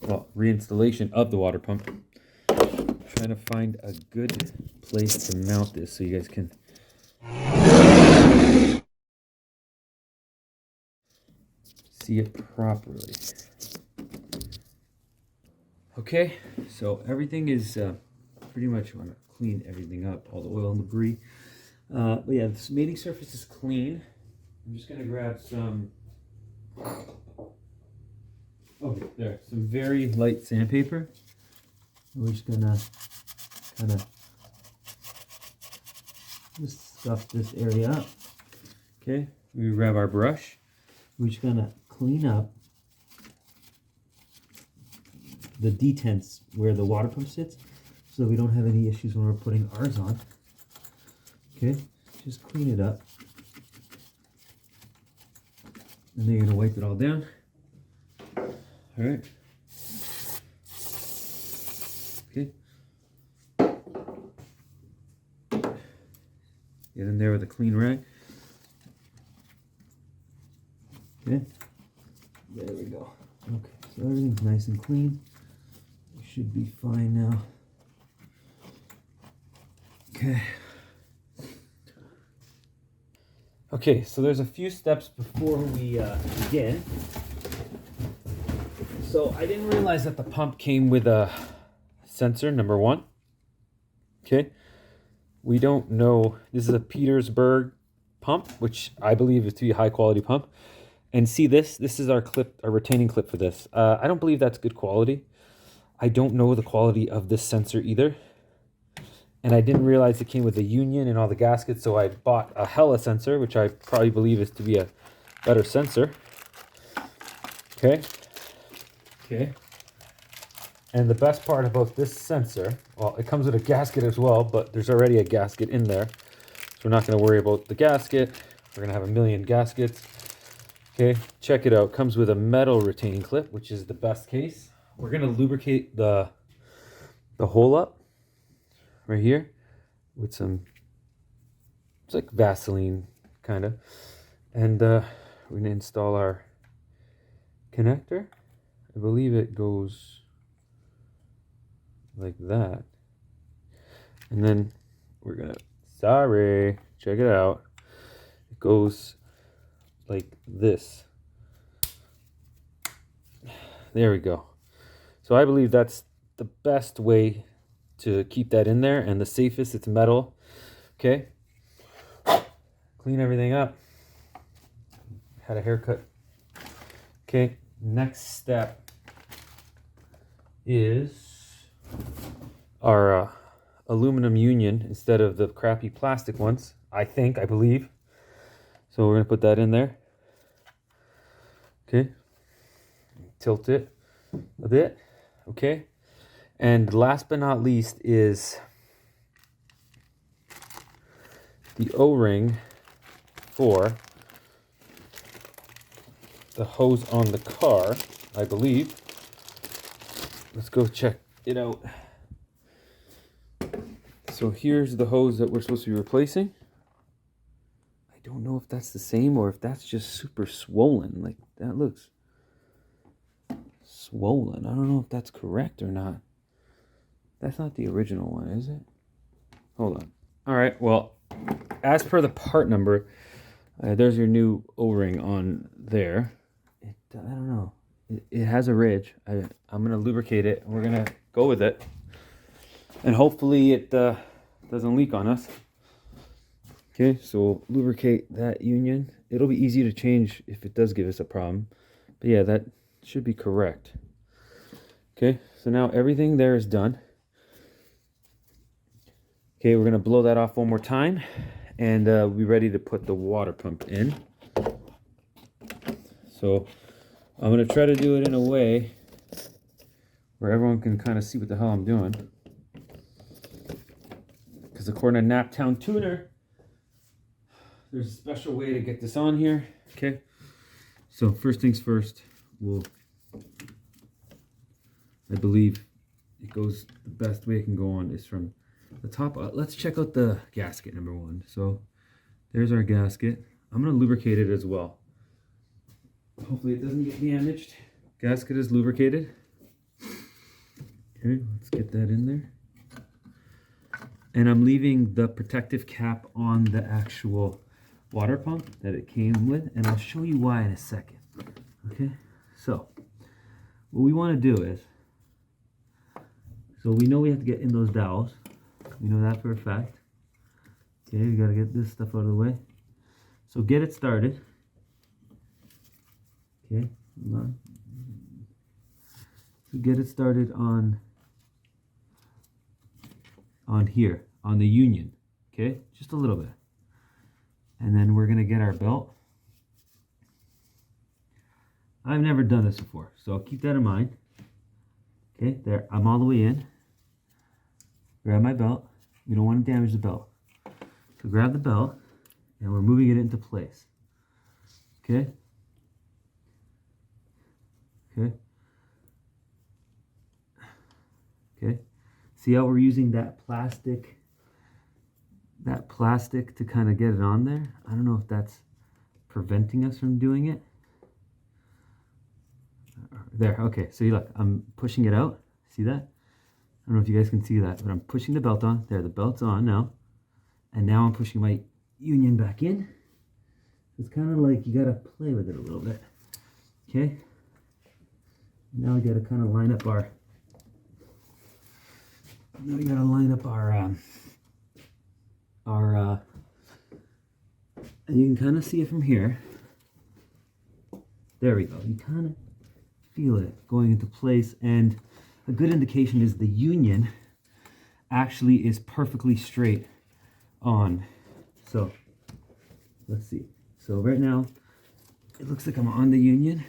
well, reinstallation of the water pump. I'm trying to find a good place to mount this so you guys can see it properly. Okay, so everything is pretty much, want to clean everything up, all the oil and debris. But yeah, this mating surface is clean. I'm just gonna grab some, oh, there, some very light sandpaper. We're just gonna kind of just scuff this area up. Okay, we grab our brush. We're just gonna clean up the detents where the water pump sits so we don't have any issues when we're putting ours on. Okay, just clean it up. And then you're gonna wipe it all down. All right. Okay. Get in there with a clean rag. Okay. There we go. Okay, so everything's nice and clean. We should be fine now. Okay. Okay, so there's a few steps before we begin. So I didn't realize that the pump came with a sensor, number one. Okay. We don't know, this is a Petersburg pump, which I believe is to be a high quality pump. And see this is our clip, our retaining clip for this. I don't believe that's good quality. I don't know the quality of this sensor either. And I didn't realize it came with a union and all the gaskets, so I bought a Hella sensor, which I probably believe is to be a better sensor. Okay. Okay. And the best part about this sensor, well, it comes with a gasket as well, but there's already a gasket in there. So we're not going to worry about the gasket. We're going to have a million gaskets. Okay, check it out. It comes with a metal retaining clip, which is the best case. We're going to lubricate the hole up right here with some, it's like Vaseline kind of. And we're going to install our connector. I believe it goes like that. And then we're going to, sorry, check it out. It goes like this. There we go. So I believe that's the best way to keep that in there and the safest. It's metal. Okay. Clean everything up. Had a haircut. Okay. Next step is our aluminum union instead of the crappy plastic ones. I believe. So we're going to put that in there. Okay. Tilt it a bit. Okay. And last but not least is the O-ring for the hose on the car, I believe. Let's go check it out. So here's the hose that we're supposed to be replacing. I don't know if that's the same or if that's just super swollen. Like, that looks swollen. I don't know if that's correct or not. That's not the original one, is it? Hold on. All right, well, as per the part number, there's your new O-ring on there. I don't know. It has a ridge. I'm going to lubricate it, and we're going to go with it. And hopefully it doesn't leak on us. Okay, so we'll lubricate that union. It'll be easy to change if it does give us a problem. But yeah, that should be correct. Okay, so now everything there is done. Okay, we're going to blow that off one more time. And we'll be ready to put the water pump in. So I'm going to try to do it in a way where everyone can kind of see what the hell I'm doing. Because according to Naptown Tuner, there's a special way to get this on here. Okay, so first things first, I believe it goes, the best way it can go on is from the top. Let's check out the gasket, number one. So there's our gasket. I'm going to lubricate it as well. Hopefully it doesn't get damaged. Gasket is lubricated. Okay, let's get that in there. And I'm leaving the protective cap on the actual water pump that it came with, and I'll show you why in a second. Okay, so what we want to do is, so we know we have to get in those dowels. We know that for a fact. Okay, we got to get this stuff out of the way. So get it started. Okay, hold on. So get it started on here, on the union. Okay, just a little bit. And then we're gonna get our belt. I've never done this before, so keep that in mind. Okay, there, I'm all the way in. Grab my belt. We don't want to damage the belt. So grab the belt, and we're moving it into place. Okay? Okay? Okay? See how we're using that plastic to kind of get it on there? I don't know if that's preventing us from doing it. There, okay, so you look, I'm pushing it out. See that? I don't know if you guys can see that, but I'm pushing the belt on. There, the belt's on now. And now I'm pushing my union back in. It's kind of like you gotta play with it a little bit. Okay? Now we gotta kind of line up our, and you can kind of see it from here. There we go. You kind of feel it going into place, and a good indication is the union actually is perfectly straight on. So let's see. So right now it looks like I'm on the union.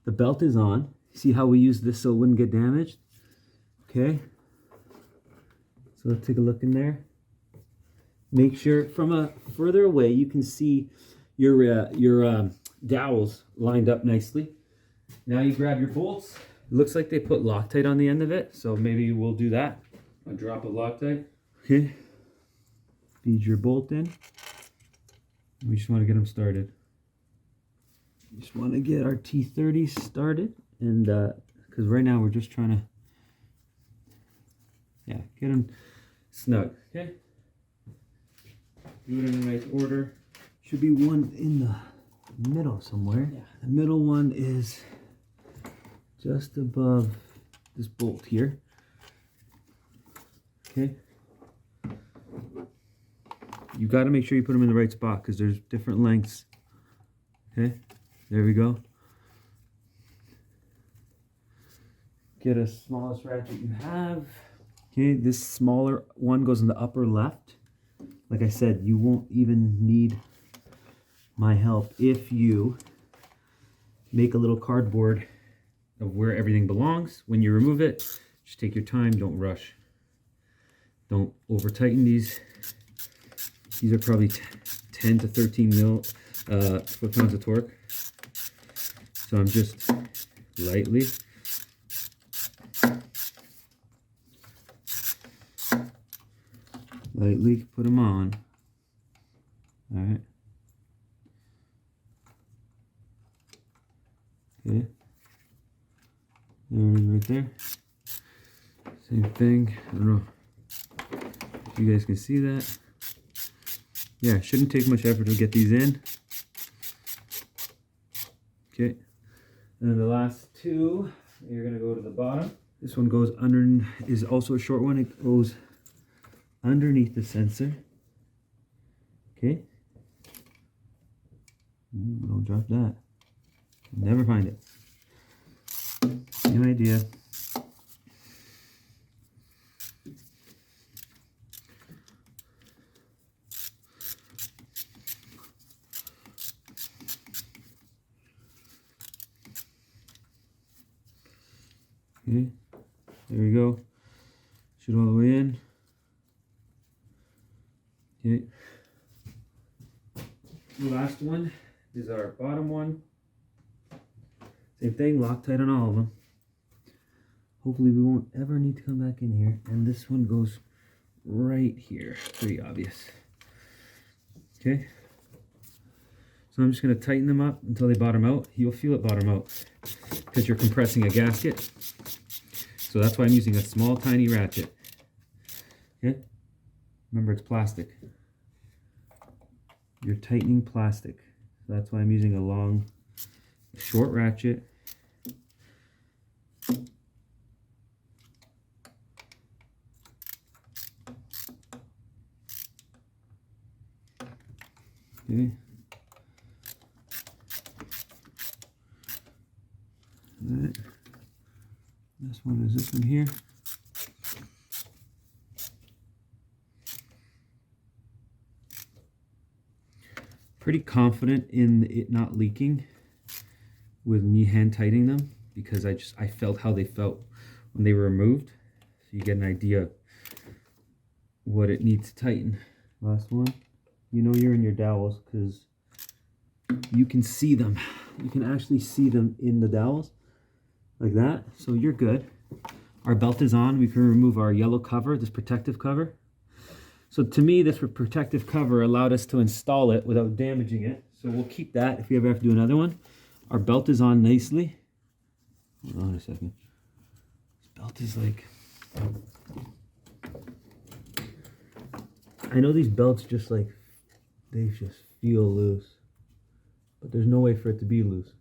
The belt is on. See how we use this so it wouldn't get damaged? Okay. So let's take a look in there. Make sure from a further away you can see your dowels lined up nicely. Now you grab your bolts. It looks like they put Loctite on the end of it, so maybe we'll do that. A drop of Loctite. Okay. Feed your bolt in. We just want to get them started. We just want to get our T30 started, and because right now we're just trying to, get them snug. Okay. Do it in the right order. Should be one in the middle somewhere. Yeah. The middle one is just above this bolt here. Okay. You got to make sure you put them in the right spot because there's different lengths. Okay. There we go. Get a smallest ratchet you have. Okay, this smaller one goes in the upper left. Like I said, you won't even need my help if you make a little cardboard of where everything belongs. When you remove it, just take your time, don't rush. Don't over tighten these. These are probably 10 to 13 foot-pounds of torque. So I'm just lightly put them on. All right. Okay. There it is right there. Same thing. I don't know if you guys can see that. Yeah, it shouldn't take much effort to get these in. Okay. And then the last two, you're gonna go to the bottom. This one goes under, is also a short one. It goes underneath the sensor. Okay. Don't drop that. Never find it. Same idea. Okay, there we go. Shoot all the way in. Okay. The last one is our bottom one. Same thing, Loctite on all of them. Hopefully we won't ever need to come back in here. And this one goes right here. Pretty obvious. Okay. So I'm just going to tighten them up until they bottom out. You'll feel it bottom out because you're compressing a gasket. So that's why I'm using a small, tiny ratchet. Okay? Remember, it's plastic. You're tightening plastic. So that's why I'm using a short ratchet. Okay. Alright. This one is this one here. Pretty confident in it not leaking with me hand tightening them, because I felt how they felt when they were removed. So you get an idea what it needs to tighten. Last one. You know you're in your dowels because you can see them. You can actually see them in the dowels like that. So you're good. Our belt is on. We can remove our yellow cover, this protective cover. So to me, this protective cover allowed us to install it without damaging it. So we'll keep that if we ever have to do another one. Our belt is on nicely. Hold on a second. This belt is like... I know these belts just like, they just feel loose. But there's no way for it to be loose.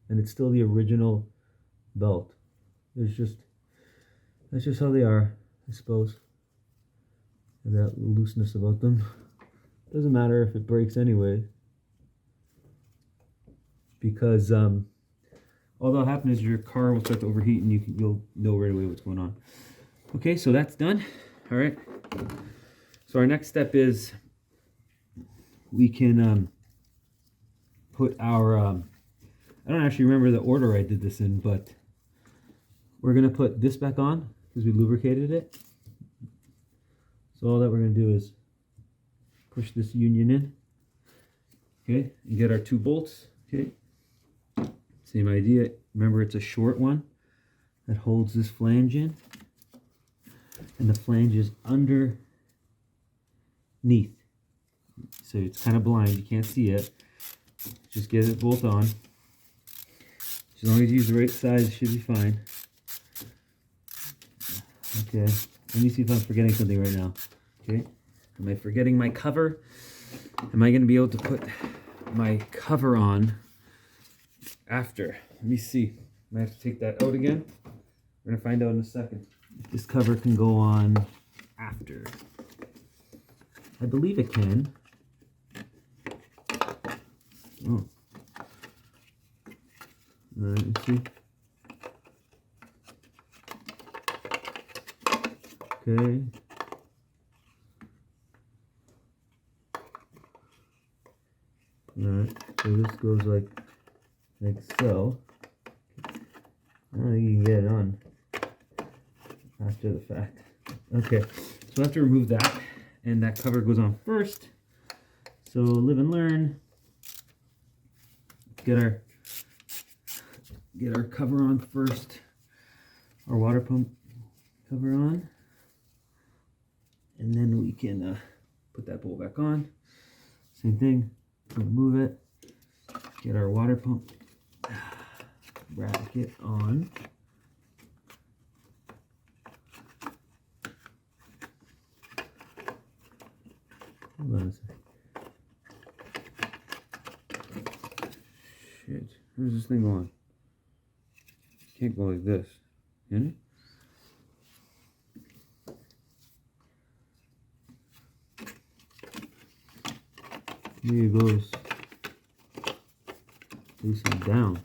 And it's still the original belt. That's just how they are, I suppose. And that looseness about them. Doesn't matter if it breaks anyway. Because all that'll happen is your car will start to overheat and you'll know right away what's going on. Okay, so that's done. All right. So our next step is we can put our, I don't actually remember the order I did this in, but we're going to put this back on because we lubricated it. So all that we're going to do is push this union in, okay, and get our 2 bolts, okay. Same idea. Remember, it's a short one that holds this flange in, and the flange is underneath. So it's kind of blind, you can't see it. Just get it both on. As long as you use the right size, it should be fine. Okay, let me see if I'm forgetting something right now. Okay, am I forgetting my cover? Am I going to be able to put my cover on after? Let me see. I have to take that out again. We're going to find out in a second if this cover can go on after. I believe it can. Oh. Alright, let's see. Okay. Alright, so this goes like so. I don't think you can get it on after the fact. Okay, so I have to remove that, and that cover goes on first. So live and learn. Get our cover on first. Our water pump cover on, and then we can put that bolt back on. Same thing. Remove it. Get our water pump bracket on. Hold on a second. Shit. Where's this thing going? Can't go like this. Can it? Maybe it goes facing down.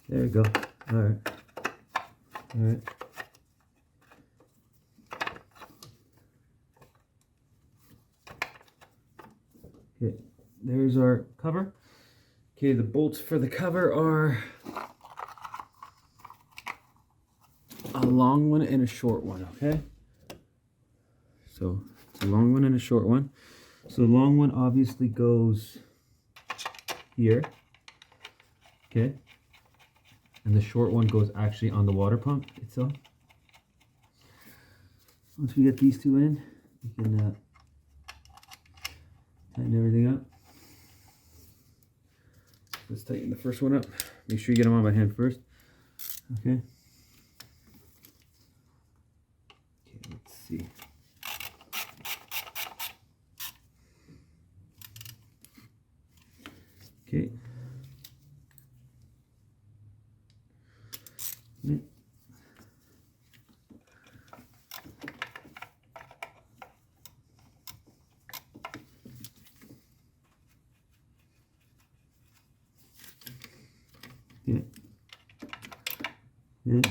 There we go. Alright. Alright. Okay, there's our cover. Okay, the bolts for the cover are a long one and a short one, okay? So it's a long one and a short one. So the long one obviously goes here, okay? And the short one goes actually on the water pump itself. Once we get these two in, we can tighten everything up. let's tighten the first one up. Make sure you get them on by hand first. Okay. Okay, let's see. Okay. Yeah. Yeah.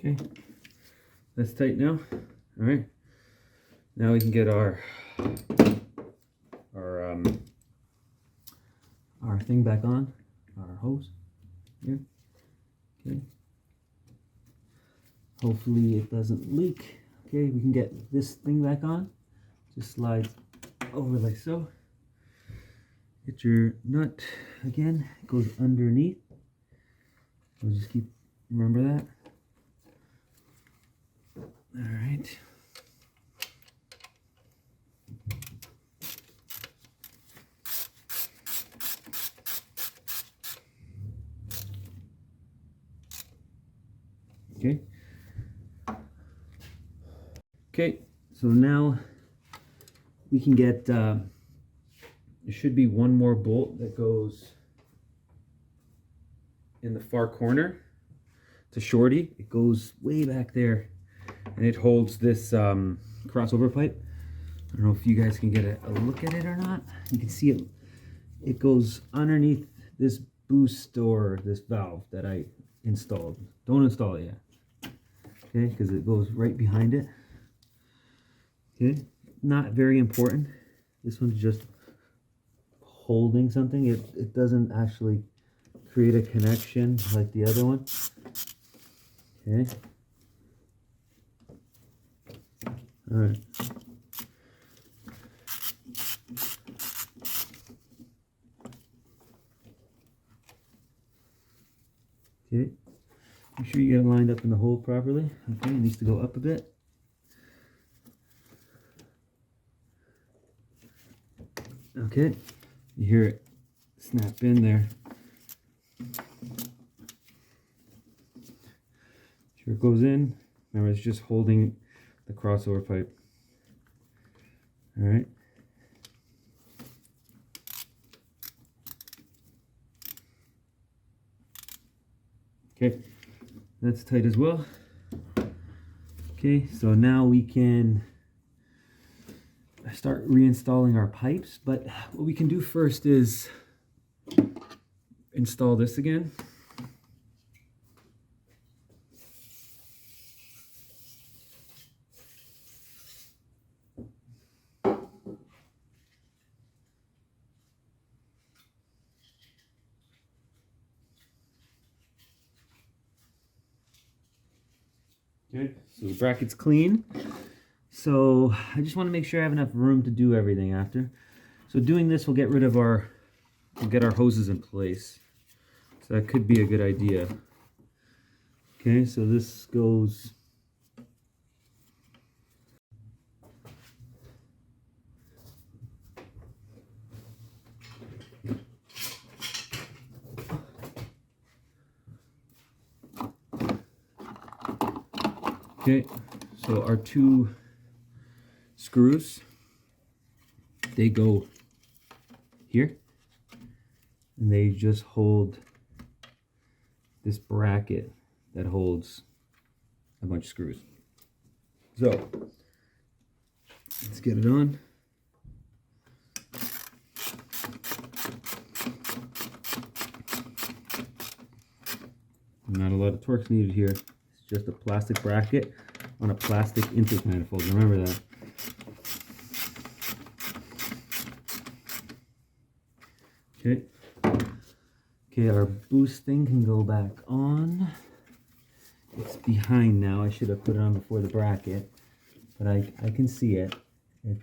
Okay, that's tight now. All right, now we can get our thing back on, our hose here. Okay, hopefully it doesn't leak. Okay, we can get this thing back on. Just slide over like so. Get your nut again. It goes underneath. So just remember that. All right. Okay. Okay, so now we can get, there should be one more bolt that goes in the far corner. It's a shorty. It goes way back there, and it holds this crossover pipe. I don't know if you guys can get a look at it or not. You can see it. It goes underneath this boost or this valve that I installed. Don't install it yet. Okay, because it goes right behind it. Okay, not very important. This one's just holding something. It doesn't actually create a connection like the other one. Okay. All right. Okay. Make sure you get it lined up in the hole properly. Okay, it needs to go up a bit. Okay, you hear it snap in there. Sure it goes in. Remember, it's just holding the crossover pipe. All right. Okay, that's tight as well. Okay, so now we can start reinstalling our pipes, but what we can do first is install this again. Okay, so the bracket's clean. So I just want to make sure I have enough room to do everything after. So doing this will get rid of we'll get our hoses in place. So that could be a good idea. Okay, so this goes okay, so our two screws, they go here, and they just hold this bracket that holds a bunch of screws. So let's get it on. Not a lot of torque's needed here. It's just a plastic bracket on a plastic intake manifold. Remember that. Okay. Okay, our boost thing can go back on. It's behind now. I should have put it on before the bracket, but I can see it. It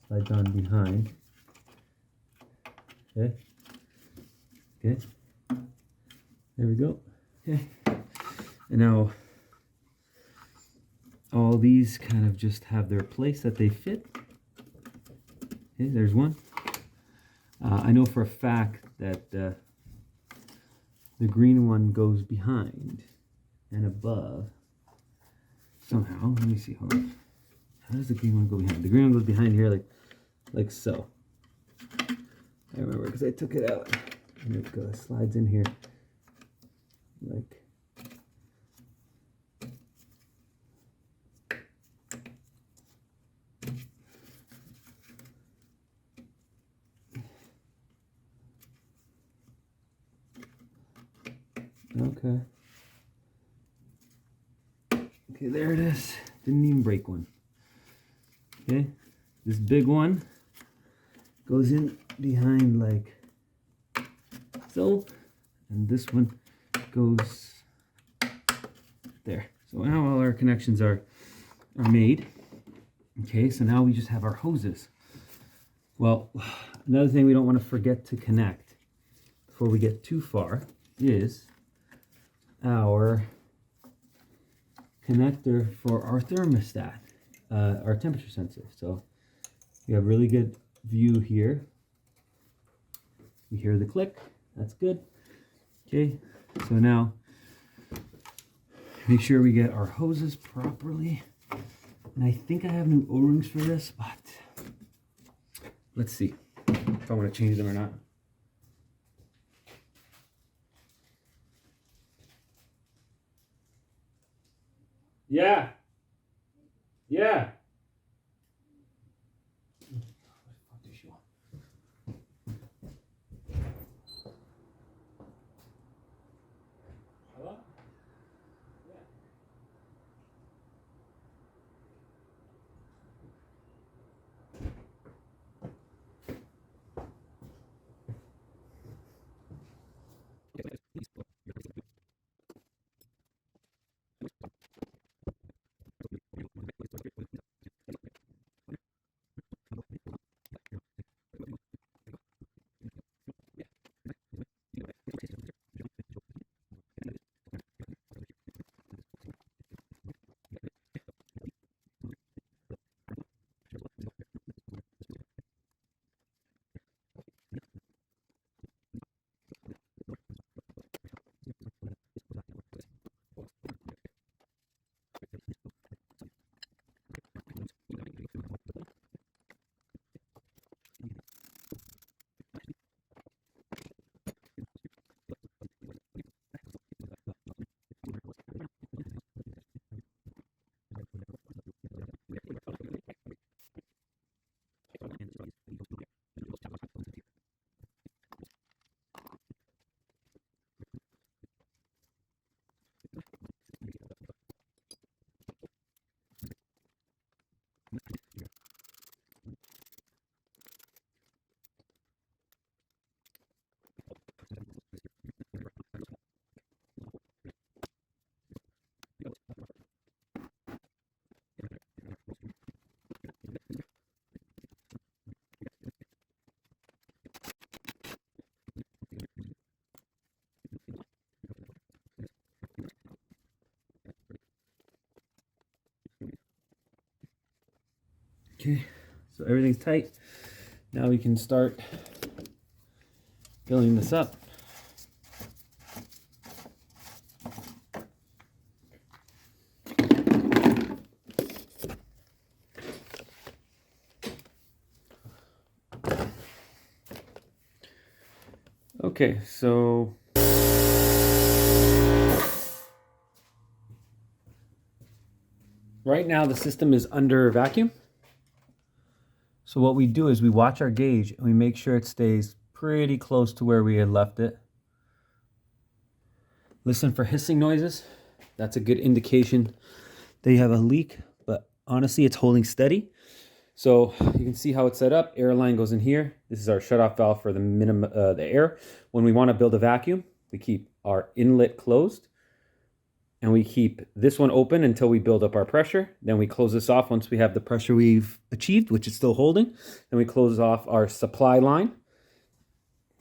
slides on behind. Okay. Okay. There we go. Okay. And now all these kind of just have their place that they fit. Okay, there's one. I know for a fact that the green one goes behind and above somehow. Let me see. Hold on. How does the green one go behind? The green one goes behind here like so. I remember because I took it out and it slides in here like. Okay. Okay, there it is. Didn't even break one. Okay, this big one goes in behind like so, and this one goes there. So now all our connections are made. Okay, so now we just have our hoses. Well, another thing we don't want to forget to connect before we get too far is our connector for our thermostat, our temperature sensor. So we have really good view here. We hear the click, that's good. Okay, so now make sure we get our hoses properly. And I think I have new O-rings for this, but let's see if I want to change them or not. Yeah. Yeah. Hello? Yeah. Okay, so everything's tight. Now we can start filling this up. Okay, so right now the system is under vacuum. So what we do is we watch our gauge and we make sure it stays pretty close to where we had left it. Listen for hissing noises. That's a good indication that you have a leak, but honestly it's holding steady. So you can see how it's set up. Air line goes in here. This is our shutoff valve for the the air. When we want to build a vacuum, we keep our inlet closed. and we keep this one open until we build up our pressure. Then we close this off once we have the pressure we've achieved, which is still holding. Then we close off our supply line.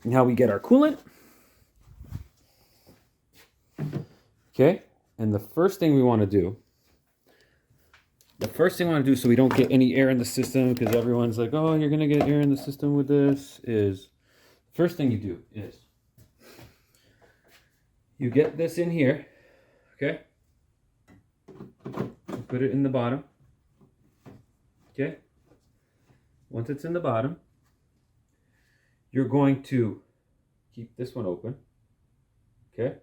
Now we get our coolant. Okay, and the first thing we want to do, so we don't get any air in the system, because everyone's like, oh, you're going to get air in the system with this, is the first thing you do is you get this in here, okay? Put it in the bottom, okay? Once it's in the bottom, you're going to keep this one open, okay?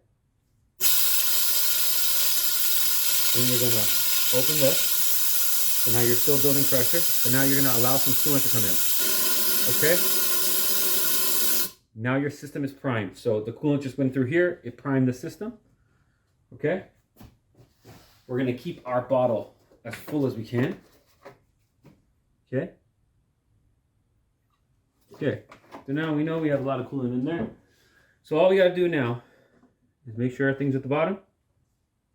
Then you're going to open this. So now you're still building pressure. So now you're going to allow some coolant to come in. Okay? Now your system is primed. So the coolant just went through here. It primed the system. Okay? We're going to keep our bottle as full as we can. Okay? Okay. So now we know we have a lot of coolant in there. So all we got to do now is make sure everything's at the bottom.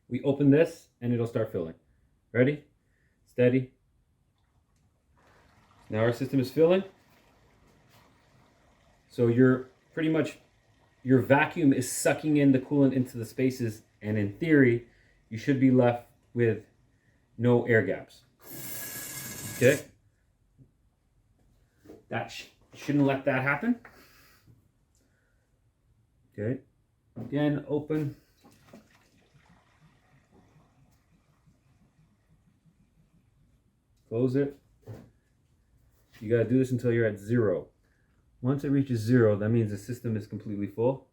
We open this and it'll start filling. Ready? Steady. Now our system is filling. So your vacuum is sucking in the coolant into the spaces, and in theory, you should be left with no air gaps. Okay? Shouldn't let that happen. Okay? Again, open. Close it. You gotta do this until you're at 0. Once it reaches 0, that means the system is completely full.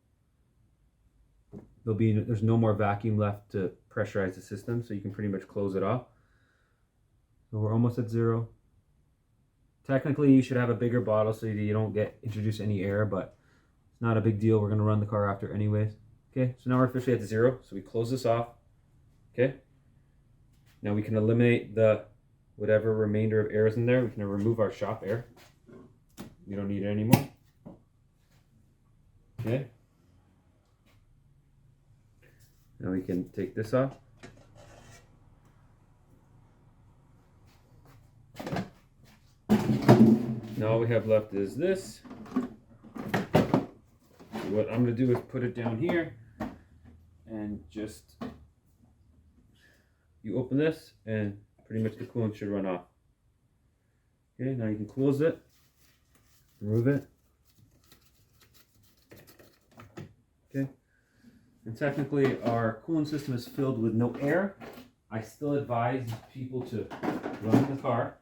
There's no more vacuum left to pressurize the system, so you can pretty much close it off. So we're almost at 0. Technically, you should have a bigger bottle so you don't introduce any air, but it's not a big deal. We're gonna run the car after anyways. Okay, so now we're officially at 0, so we close this off. Okay. Now we can eliminate whatever remainder of air is in there. We can remove our shop air. We don't need it anymore. Okay. Now we can take this off. Now all we have left is this. So what I'm going to do is put it down here and just, you open this and pretty much the coolant should run off. Okay, now you can close it, remove it. Okay, and technically our coolant system is filled with no air. I still advise people to run the car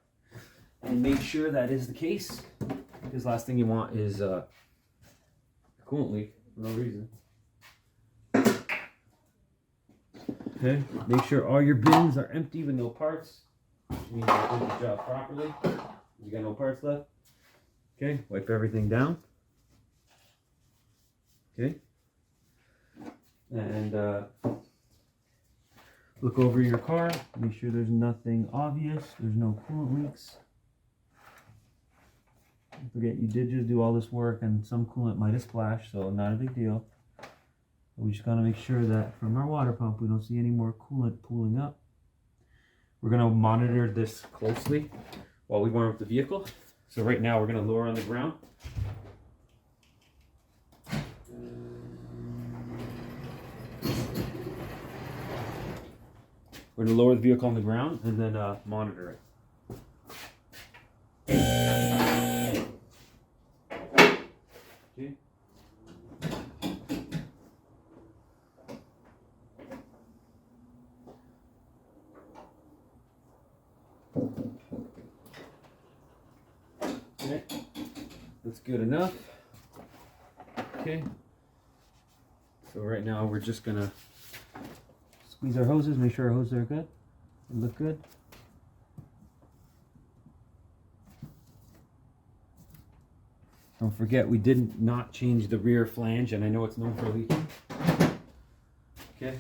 and make sure that is the case, because last thing you want is a coolant leak for no reason. Okay, make sure all your bins are empty with no parts. Which means you did the job properly. You got no parts left. Okay, wipe everything down. Okay, and look over your car. Make sure there's nothing obvious. There's no coolant leaks. Don't forget, you did just do all this work, and some coolant might have splashed, so not a big deal. We just gotta make sure that from our water pump we don't see any more coolant pooling up. We're gonna monitor this closely while we warm up the vehicle. So right now we're gonna lower on the ground. We're gonna lower the vehicle on the ground and then monitor it. Okay. Okay, that's good enough. Okay, so right now we're just gonna squeeze our hoses, make sure our hoses are good and look good. Don't forget, we did not change the rear flange, and I know it's known for leaking. Okay.